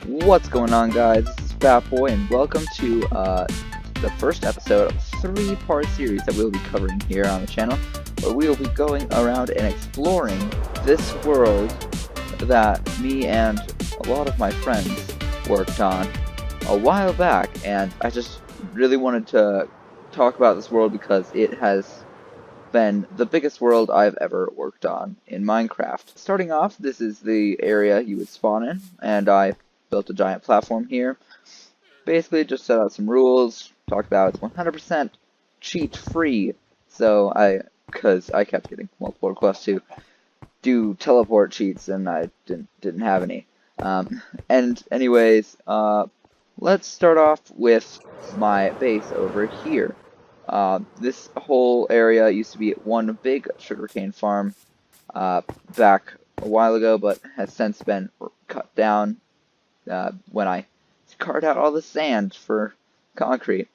What's going on, guys? This is Fat Boy, and welcome to the first episode of a three-part series that we'll be covering here on the channel, where we will be going around and exploring this world that me and a lot of my friends worked on a while back, and I just really wanted to talk about this world because it has been the biggest world I've ever worked on in Minecraft. Starting off, this is the area you would spawn in, and I built a giant platform here. Basically, just set out some rules, talked about it's 100% cheat free. Because I kept getting multiple requests to do teleport cheats, and I didn't have any. And anyways, let's start off with my base over here. This whole area used to be one big sugarcane farm back a while ago, but has since been cut down when I carved out all the sand for concrete.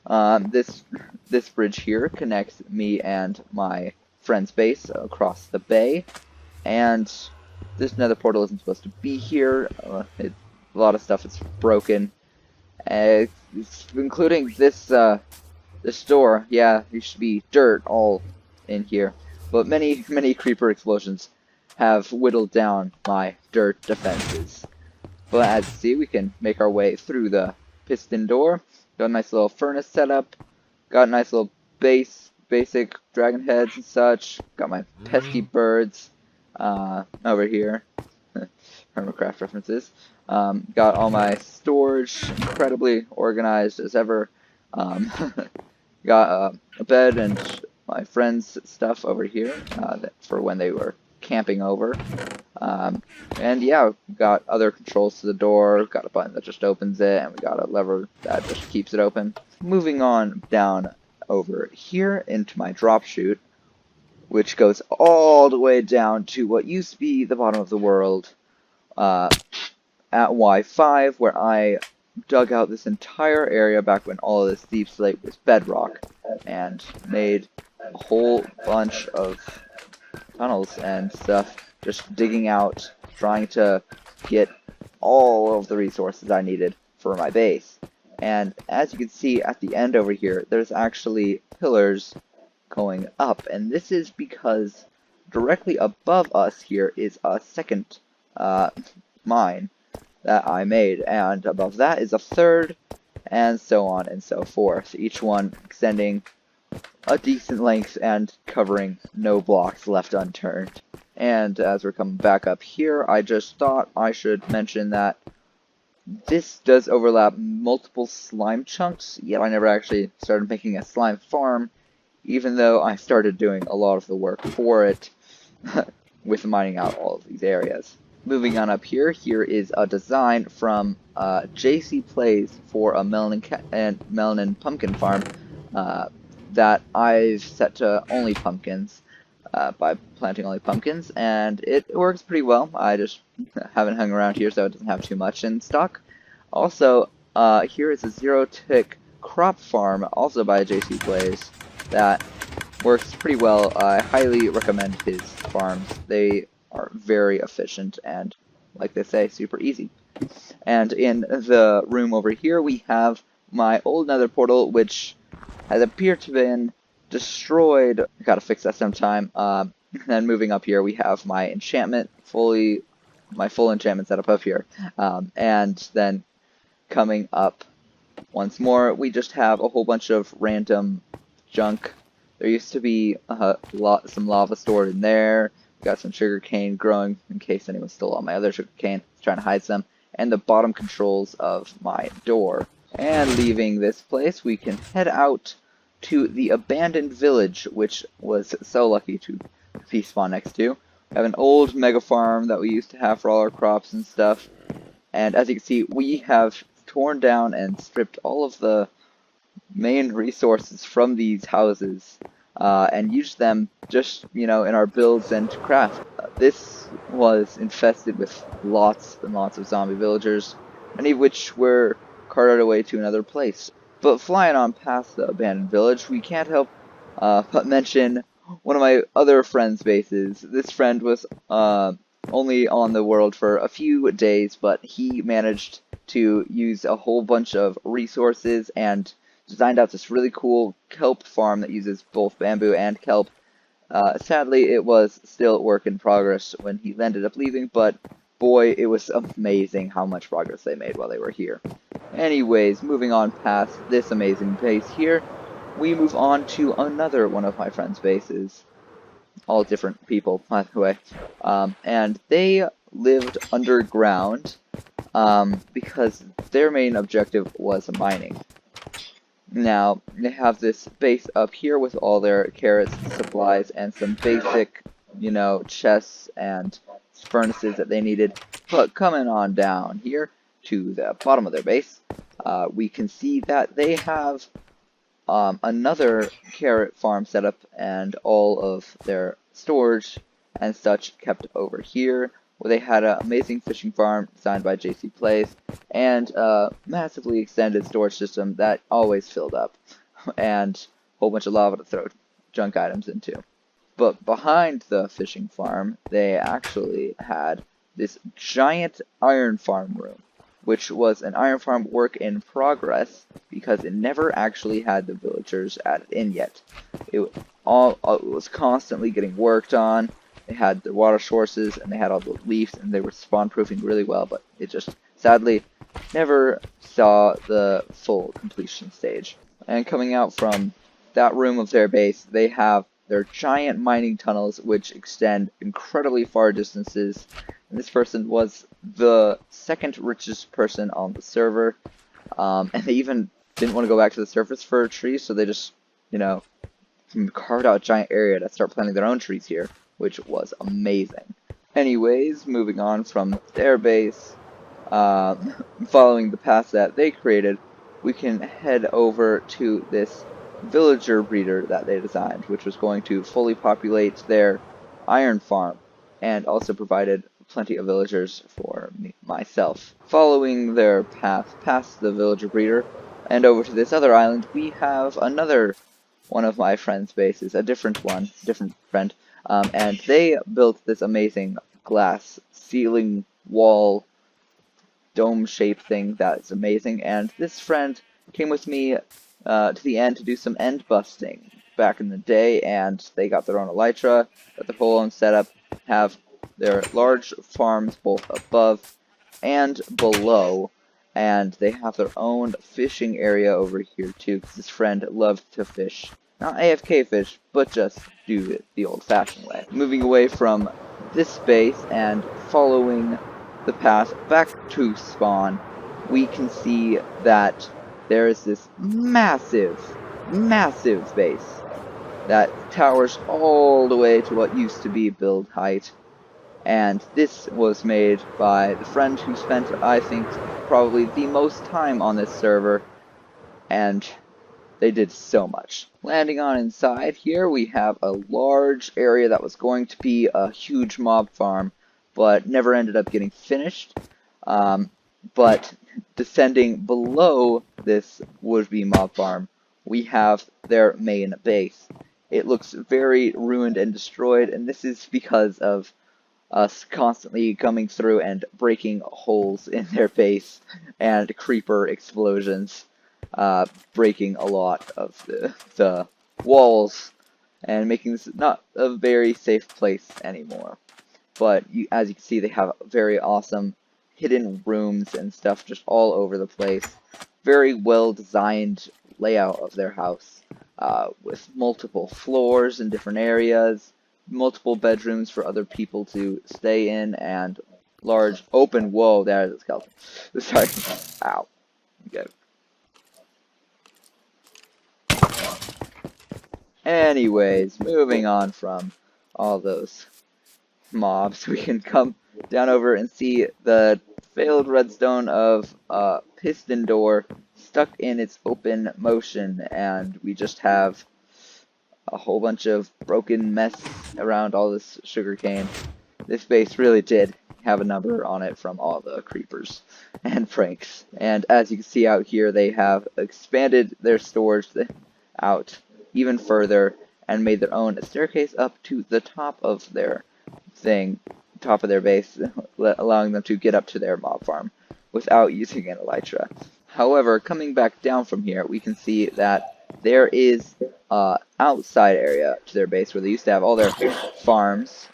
This bridge here connects me and my friend's base across the bay, and this nether portal isn't supposed to be here. A lot of stuff is broken, including this door. Yeah, there should be dirt all in here, but many creeper explosions have whittled down my dirt defenses. But as you see, we can make our way through the piston door. Got a nice little furnace setup. Got a nice little basic dragon heads and such. Got my pesky birds over here. Hermitcraft references. Got all my storage incredibly organized as ever. Got a bed and my friends' stuff over here for when they were camping over. And yeah, we got other controls to the door, got a button that just opens it, and we got a lever that just keeps it open. Moving on down over here into my drop chute, which goes all the way down to what used to be the bottom of the world at Y5, where I dug out this entire area back when all of this deep slate was bedrock, and made a whole bunch of tunnels and stuff, just digging out, trying to get all of the resources I needed for my base. And as you can see at the end over here, there's actually pillars going up, and this is because directly above us here is a second mine that I made, and above that is a third, and so on and so forth, each one extending a decent length and covering no blocks left unturned. And as we're coming back up here, I just thought I should mention that this does overlap multiple slime chunks, yet I never actually started making a slime farm, even though I started doing a lot of the work for it with mining out all of these areas. Moving on up here, here is a design from JC Plays for a Melanin pumpkin farm that I've set to only pumpkins by planting only pumpkins, and it works pretty well. I just haven't hung around here, so it doesn't have too much in stock. Also, here is a zero-tick crop farm, also by JC Plays, that works pretty well. I highly recommend his farms. They are very efficient and, like they say, super easy. And in the room over here, we have my old nether portal, which has appeared to have been destroyed. I gotta fix that sometime. Then moving up here, we have my enchantment, my full enchantment setup up here. And then coming up once more, we just have a whole bunch of random junk. There used to be some lava stored in there. Got some sugarcane growing in case anyone stole all my other sugarcane. Trying to hide some. And the bottom controls of my door. And leaving this place, we can head out to the abandoned village, which was so lucky to be spawned next to. We have an old mega farm that we used to have for all our crops and stuff. And as you can see, we have torn down and stripped all of the main resources from these houses and used them just, in our builds and to craft. This was infested with lots and lots of zombie villagers, many of which were carted away to another place. But flying on past the abandoned village, we can't help but mention one of my other friends' bases. This friend was only on the world for a few days, but he managed to use a whole bunch of resources and designed out this really cool kelp farm that uses both bamboo and kelp. Sadly, it was still a work in progress when he ended up leaving, but boy, it was amazing how much progress they made while they were here. Anyways, moving on past this amazing base here, we move on to another one of my friend's bases. All different people, by the way. And they lived underground because their main objective was mining. Now, they have this base up here with all their carrots, supplies, and some basic, chests and furnaces that they needed. But coming on down here to the bottom of their base, we can see that they have another carrot farm set up and all of their storage and such kept over here, where they had an amazing fishing farm designed by JC Plays and a massively extended storage system that always filled up and a whole bunch of lava to throw junk items into. But behind the fishing farm, they actually had this giant iron farm room, which was an iron farm work in progress because it never actually had the villagers added in yet. It was constantly getting worked on. They had the water sources and they had all the leaves and they were spawn proofing really well, but it just sadly never saw the full completion stage. And coming out from that room of their base, they have their giant mining tunnels which extend incredibly far distances. And this person was the second richest person on the server, and they even didn't want to go back to the surface for trees, so they just, carved out a giant area to start planting their own trees here, which was amazing. Anyways, moving on from their base, following the path that they created, we can head over to this villager breeder that they designed, which was going to fully populate their iron farm, and also provided plenty of villagers for myself. Following their path past the villager breeder and over to this other island, we have another one of my friend's bases, a different friend, and they built this amazing glass ceiling wall dome-shaped thing that's amazing, and this friend came with me to the end to do some end busting back in the day, and they got their own elytra, got their whole own setup, have their large farms both above and below, and they have their own fishing area over here too, because this friend loved to fish. Not AFK fish, but just do it the old-fashioned way. Moving away from this base and following the path back to spawn, we can see that there is this massive base that towers all the way to what used to be build height. And this was made by the friend who spent, I think, probably the most time on this server, and they did so much. Landing on inside here, we have a large area that was going to be a huge mob farm, but never ended up getting finished. But descending below this would-be mob farm, we have their main base. It looks very ruined and destroyed, and this is because of us constantly coming through and breaking holes in their base and creeper explosions, breaking a lot of the walls and making this not a very safe place anymore. But as you can see, they have very awesome hidden rooms and stuff just all over the place. Very well designed layout of their house, with multiple floors in different areas, multiple bedrooms for other people to stay in, and large open. Whoa, there's a skeleton. Sorry. Ow. Okay. Anyways, moving on from all those mobs, we can come down over and see the failed redstone of a piston door stuck in its open motion, and we just have a whole bunch of broken mess around all this sugarcane. This base really did have a number on it from all the creepers and pranks. And as you can see out here, they have expanded their storage out even further and made their own staircase up to the top of their thing. top of their base, allowing them to get up to their mob farm without using an elytra. However, coming back down from here, we can see that there is outside area to their base where they used to have all their farms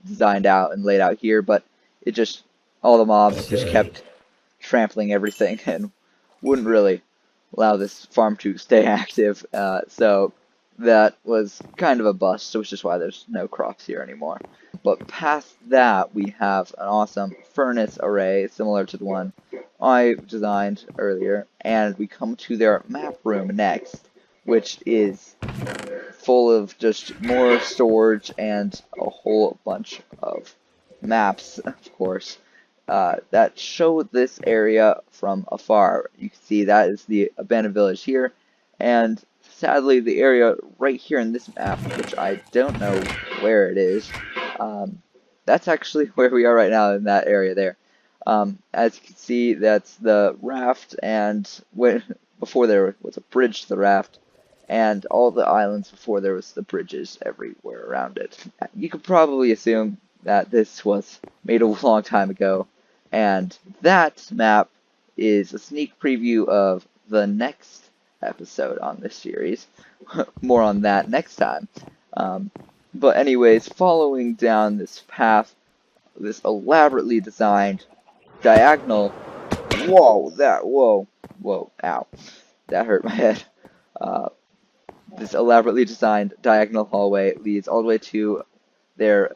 designed out and laid out here, but it just, all the mobs just kept trampling everything and wouldn't really allow this farm to stay active, so that was kind of a bust, which is why there's no crops here anymore. But past that, we have an awesome furnace array, similar to the one I designed earlier, and we come to their map room next, which is full of just more storage and a whole bunch of maps, of course, that show this area from afar. You can see that is the abandoned village here, and sadly the area right here in this map, which I don't know where it is, that's actually where we are right now, in that area there. As you can see, that's the raft, and before there was a bridge to the raft, and all the islands before there was the bridges everywhere around it. You could probably assume that this was made a long time ago, and that map is a sneak preview of the next episode on this series. More on that next time. But anyways, following down this path, this elaborately designed diagonal, whoa, ow, that hurt my head. This elaborately designed diagonal hallway leads all the way to their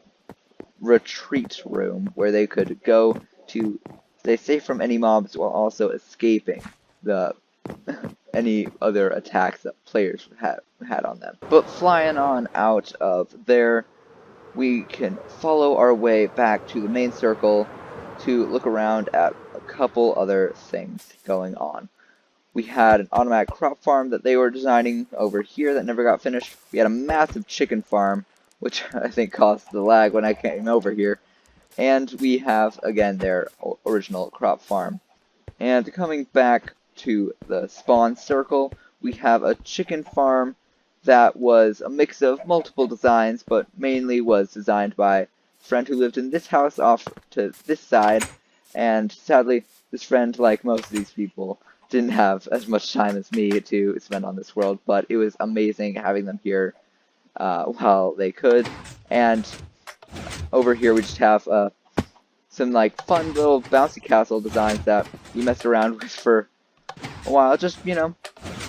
retreat room, where they could go to stay safe from any mobs while also escaping any other attacks that players had on them. But flying on out of there, we can follow our way back to the main circle to look around at a couple other things going on. We had an automatic crop farm that they were designing over here that never got finished. We had a massive chicken farm, which I think caused the lag when I came over here. And we have, again, their original crop farm. And coming back to the spawn circle, we have a chicken farm that was a mix of multiple designs, but mainly was designed by a friend who lived in this house off to this side. And sadly, this friend, like most of these people, didn't have as much time as me to spend on this world, but it was amazing having them here while they could. And over here we just have some like fun little bouncy castle designs that we messed around with for a while, just, you know,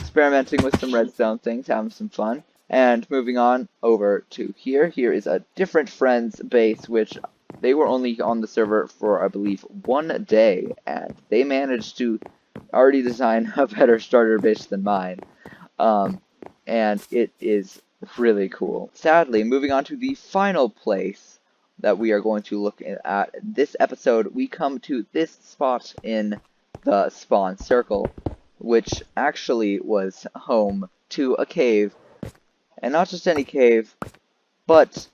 experimenting with some redstone things, having some fun. And moving on over to here, here is a different friend's base, which they were only on the server for, I believe, 1 day, and they managed to already design a better starter base than mine. And it is really cool. Sadly, moving on to the final place that we are going to look at this episode, we come to this spot in the spawn circle, which actually was home to a cave. And not just any cave, but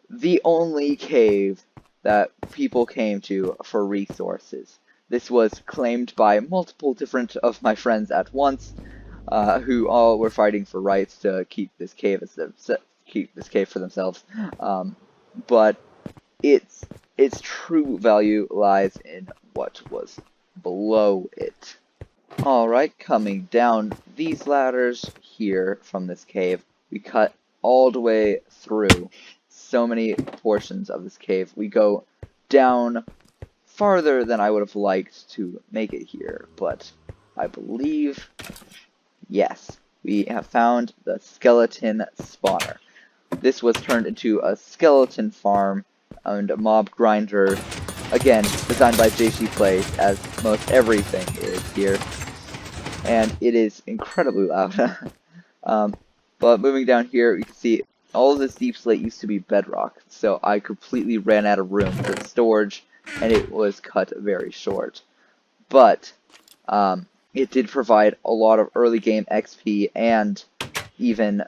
the only cave that people came to for resources. This was claimed by multiple different of my friends at once, who all were fighting for rights to keep this cave for themselves. But its true value lies in what was below it. Alright, coming down these ladders here from this cave, we cut all the way through so many portions of this cave. We go down farther than I would have liked to make it here, but I believe, yes, we have found the skeleton spawner. This was turned into a skeleton farm and a mob grinder, again, designed by JC Plays, as most everything is here, and it is incredibly loud. But moving down here, you can see all of this deep slate used to be bedrock, so I completely ran out of room for storage, and it was cut very short. But it did provide a lot of early game XP and even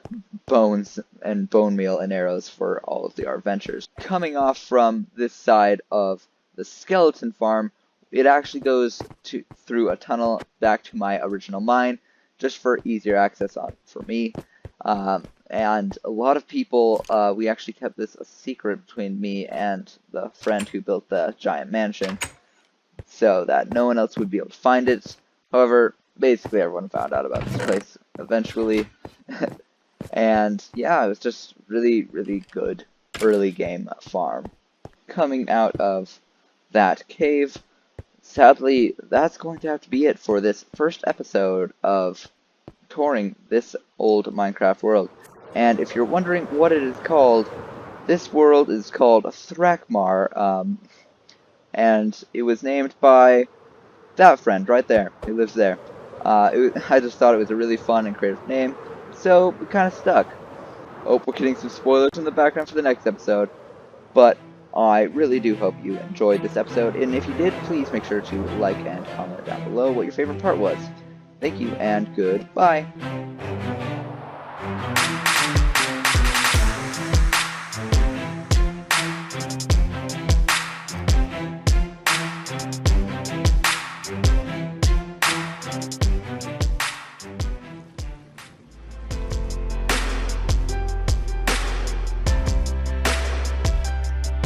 bones and bone meal and arrows for all of our adventures. Coming off from this side of the skeleton farm, it actually goes through a tunnel back to my original mine, just for easier access for me. and a lot of people, we actually kept this a secret between me and the friend who built the giant mansion, so that no one else would be able to find it. However, basically everyone found out about this place eventually. And yeah, it was just really, really good early game farm. Coming out of that cave, sadly, that's going to have to be it for this first episode of touring this old Minecraft world. And if you're wondering what it is called, this world is called Thrakmar, and it was named by that friend right there, who lives there. I just thought it was a really fun and creative name, so we kind of stuck. Oh, we're getting some spoilers in the background for the next episode, but I really do hope you enjoyed this episode, and if you did, please make sure to like and comment down below what your favorite part was. Thank you, and goodbye.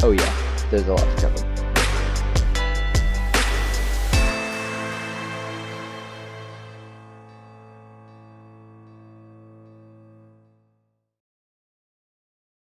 Oh yeah, there's a lot to cover.